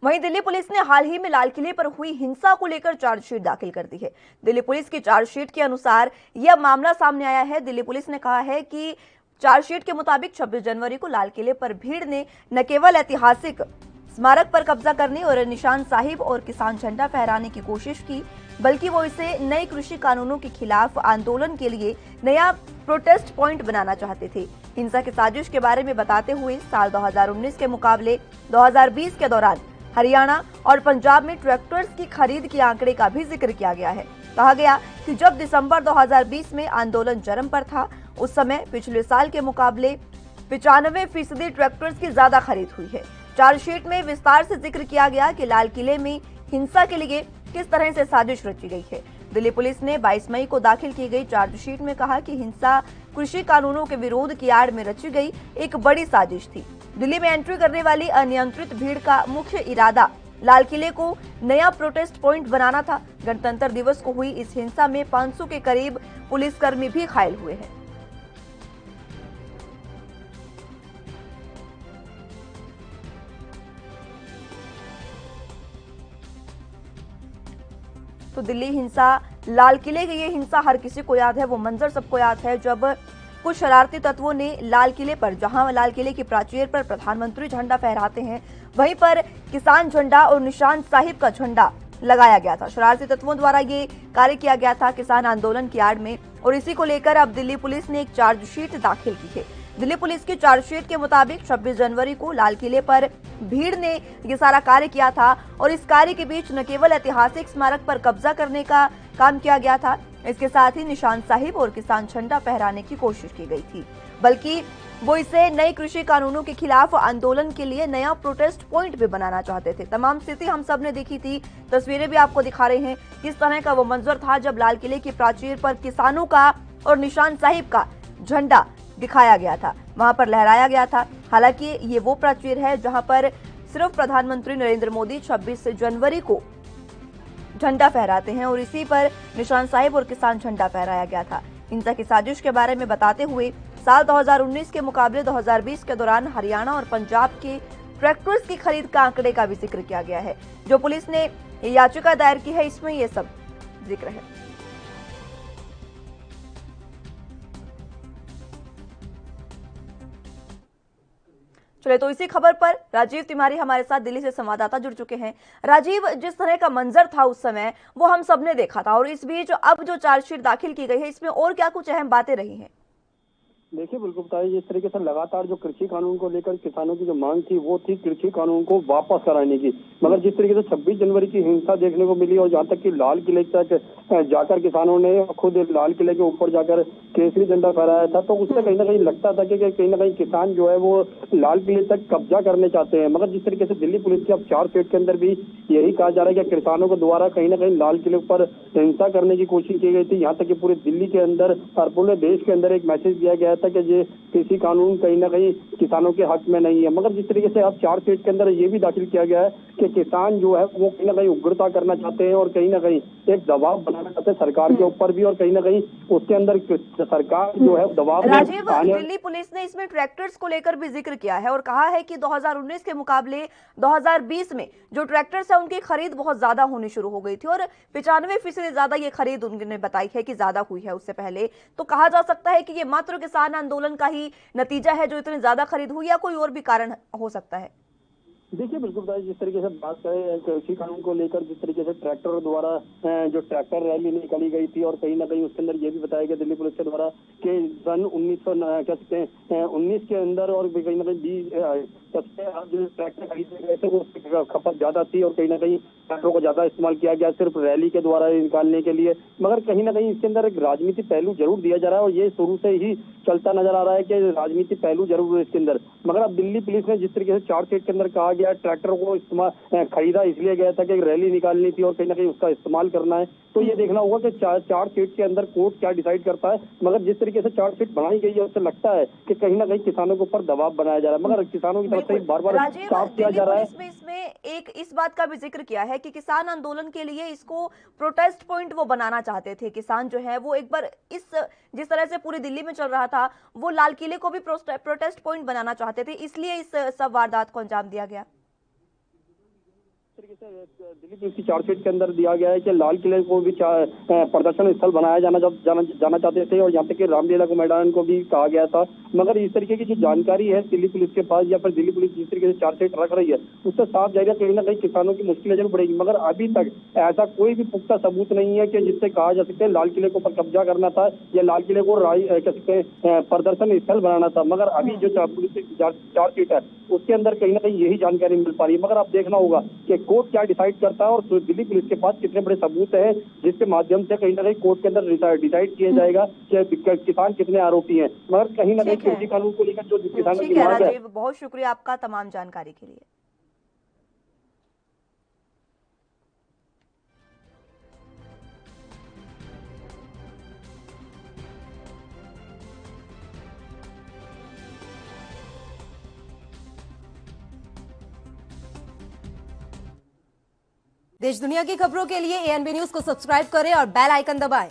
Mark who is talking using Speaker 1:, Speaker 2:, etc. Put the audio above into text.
Speaker 1: वहीं दिल्ली पुलिस ने हाल ही में लाल किले पर हुई हिंसा को लेकर चार्जशीट दाखिल कर दी है। दिल्ली पुलिस की चार्जशीट के अनुसार यह मामला सामने आया है। दिल्ली पुलिस ने कहा है कि चार्जशीट के मुताबिक 26 जनवरी को लाल किले पर भीड़ ने न केवल ऐतिहासिक स्मारक पर कब्जा करने और निशान साहिब और किसान झंडा फहराने की कोशिश की, बल्कि वो इसे नए कृषि कानूनों के खिलाफ आंदोलन के लिए नया प्रोटेस्ट पॉइंट बनाना चाहते थे। हिंसा की साजिश के बारे में बताते हुए साल 2019 के मुकाबले 2020 के दौरान हरियाणा और पंजाब में ट्रैक्टर्स की खरीद के आंकड़े का भी जिक्र किया गया है। कहा गया कि जब दिसंबर 2020 में आंदोलन चरम पर था, उस समय पिछले साल के मुकाबले 95% ट्रैक्टर्स की ज्यादा खरीद हुई है। चार्जशीट में विस्तार से जिक्र किया गया कि लाल किले में हिंसा के लिए किस तरह से साजिश रची गई है। दिल्ली पुलिस ने 22 मई को दाखिल की गई चार्जशीट में कहा कि हिंसा कृषि कानूनों के विरोध की आड़ में रची गई एक बड़ी साजिश थी। दिल्ली में एंट्री करने वाली अनियंत्रित भीड़ का मुख्य इरादा लाल किले को नया प्रोटेस्ट पॉइंट बनाना था। गणतंत्र दिवस को हुई इस हिंसा में 500 के करीब पुलिसकर्मी भी घायल हुए हैं। तो दिल्ली हिंसा, लाल किले की ये हिंसा हर किसी को याद है। वो मंजर सबको याद है जब कुछ शरारती तत्वों ने लाल किले पर, जहां लाल किले की प्राचीर पर प्रधानमंत्री झंडा फहराते हैं, वहीं पर किसान झंडा और निशान साहिब का झंडा लगाया गया था। शरारती तत्वों द्वारा ये कार्य किया गया था किसान आंदोलन की आड़ में, और इसी को लेकर अब दिल्ली पुलिस ने एक चार्जशीट दाखिल की है। दिल्ली पुलिस की चार्जशीट के मुताबिक 26 जनवरी को लाल किले पर भीड़ ने ये सारा कार्य किया था, और इस कार्य के बीच न केवल ऐतिहासिक स्मारक पर कब्जा करने का काम किया गया था, इसके साथ ही निशान साहिब और किसान झंडा फहराने की कोशिश की गई थी, बल्कि वो इसे नए कृषि कानूनों के खिलाफ आंदोलन के लिए नया प्रोटेस्ट पॉइंट भी बनाना चाहते थे। तमाम स्थिति हम सब ने देखी थी, तस्वीरें भी आपको दिखा रहे हैं किस तरह का वो मंजर था जब लाल किले की प्राचीर पर किसानों का और निशान साहिब का झंडा दिखाया गया था, वहां पर लहराया गया था। हालांकि ये वो प्राचीर है जहां पर सिर्फ प्रधानमंत्री नरेंद्र मोदी 26 जनवरी को झंडा फहराते हैं, और इसी पर निशान साहिब और किसान झंडा फहराया गया था। हिंसा की साजिश के बारे में बताते हुए साल 2019 के मुकाबले 2020 के दौरान हरियाणा और पंजाब के ट्रैक्टर्स की खरीद का आंकड़े का भी जिक्र किया गया है। जो पुलिस ने याचिका दायर की है, इसमें ये सब जिक्र है। चले तो इसी खबर पर राजीव तिवारी हमारे साथ दिल्ली से संवाददाता जुड़ चुके हैं। राजीव, जिस तरह का मंजर था उस समय वो हम सबने देखा था, और इस बीच अब जो चार्जशीट दाखिल की गई है, इसमें और क्या कुछ अहम बातें रही हैं?
Speaker 2: देखिए, बिल्कुल बताइए, जिस तरीके से लगातार जो कृषि कानून को लेकर किसानों की जो मांग थी वो थी कृषि कानून को वापस कराने की। मगर जिस तरीके से 26 जनवरी की हिंसा देखने को मिली, और जहां तक कि लाल किले तक जाकर किसानों ने खुद लाल किले के ऊपर जाकर केसरी झंडा फहराया था, तो उससे कहीं ना कहीं लगता था कि कहीं ना कहीं किसान जो है वो लाल किले तक कब्जा करने चाहते हैं। मगर जिस तरीके से दिल्ली पुलिस की अब चार्जशीट के अंदर भी यही कहा जा रहा है कि किसानों के द्वारा कहीं ना कहीं लाल किले पर हिंसा करने की कोशिश की गई थी। यहाँ तक कि पूरे दिल्ली के अंदर और पूरे देश के अंदर एक मैसेज दिया गया था कि ये कृषि कानून कहीं ना कहीं किसानों के हक में नहीं है। मगर जिस तरीके से अब चार्जशीट के अंदर ये भी दाखिल किया गया है कि किसान जो है वो कहीं ना कहीं उग्रता करना चाहते हैं और कहीं ना कहीं एक दबाव बनाना चाहते हैं सरकार के ऊपर भी, और कहीं ना कहीं उसके अंदर सरकार जो है दबाव।
Speaker 1: राजीव, दिल्ली पुलिस ने इसमें ट्रैक्टर्स को लेकर भी जिक्र किया है और कहा है कि 2019 के मुकाबले 2020 में जो ट्रैक्टर्स है उनकी खरीद बहुत ज्यादा होनी शुरू हो गई थी, और 95% ज्यादा ये खरीद उन्होंने बताई है कि ज्यादा हुई है उससे पहले। तो कहा जा सकता है कि ये मात्र किसान आंदोलन का ही नतीजा है जो इतनी ज्यादा खरीद हुई, या कोई और भी कारण हो सकता है?
Speaker 2: देखिए, बिल्कुल जिस तरीके से बात करें कृषि कानून को लेकर, जिस तरीके से ट्रैक्टर द्वारा जो ट्रैक्टर रैली निकाली गई थी, और कहीं ना कहीं उसके अंदर ये भी बताया गया दिल्ली पुलिस के द्वारा कि सन 19 के अंदर और कहीं ना कहीं सबसे जो ट्रैक्टर खरीदे गए थे वो खपत ज्यादा थी, और कहीं ना कहीं ट्रैक्टरों को ज्यादा इस्तेमाल किया गया सिर्फ रैली के द्वारा निकालने के लिए। मगर कहीं ना कहीं इसके अंदर एक राजनीति पहलू जरूर दिया जा रहा है, और ये शुरू से ही चलता नजर आ रहा है कि राजनीति पहलू जरूर है इसके अंदर। मगर अब दिल्ली पुलिस ने जिस तरीके से चार्जशीट के अंदर कहा गया ट्रैक्टर को इस्तेमाल खरीदा इसलिए गया था कि रैली निकालनी थी और कहीं ना कहीं उसका इस्तेमाल करना है, तो ये देखना होगा कि चार्जशीट के अंदर कोर्ट क्या डिसाइड करता है। मगर जिस तरीके से चार्जशीट बनाई गई है उससे लगता है कि कहीं ना कहीं किसानों के ऊपर दबाव बनाया जा रहा है। मगर किसानों की तरफ से बार बार साफ किया जा रहा है।
Speaker 1: इसमें एक इस बात का भी जिक्र किया है कि किसान आंदोलन के लिए इसको प्रोटेस्ट पॉइंट वो बनाना चाहते थे। किसान जो है वो एक बार इस जिस तरह से पूरी दिल्ली में चल रहा था, वो लाल किले को भी प्रोटेस्ट पॉइंट बनाना चाहते थे, इसलिए इस सब वारदात को अंजाम दिया गया।
Speaker 2: दिल्ली पुलिस की चार्जशीट के अंदर दिया गया है कि लाल किले को भी प्रदर्शन स्थल बनाया जाना चाहते थे और यहाँ तक कि रामलीला को मैदान को भी कहा गया था। मगर इस तरीके की जो जानकारी है दिल्ली पुलिस के पास या फिर दिल्ली पुलिस जिस तरीके से चार्जशीट रख रही है उससे साफ जाएगा कहीं ना कहीं किसानों की मुश्किलें जरूर बढ़ेगी। मगर अभी तक ऐसा कोई भी पुख्ता सबूत नहीं है कि जिससे कहा जा सकता है लाल किले को पर कब्जा करना था या लाल किले को कह सकते हैं प्रदर्शन स्थल बनाना था। मगर अभी जो पुलिस की चार्जशीट है उसके अंदर कहीं ना कहीं यही जानकारी मिल पा रही है। मगर अब देखना होगा कि कोर्ट क्या डिसाइड करता है और दिल्ली पुलिस के पास कितने बड़े सबूत हैं जिसके माध्यम से कहीं ना कहीं कोर्ट के अंदर डिसाइड किया जाएगा कि किसान कितने आरोपी हैं। मगर कहीं ना कहीं कृषि कानून को लेकर जो किसानों की मांग है।
Speaker 1: राजीव, बहुत शुक्रिया आपका तमाम जानकारी के लिए।
Speaker 3: देश दुनिया की खबरों के लिए एएनबी न्यूज को सब्सक्राइब करें और बेल आइकन दबाएं।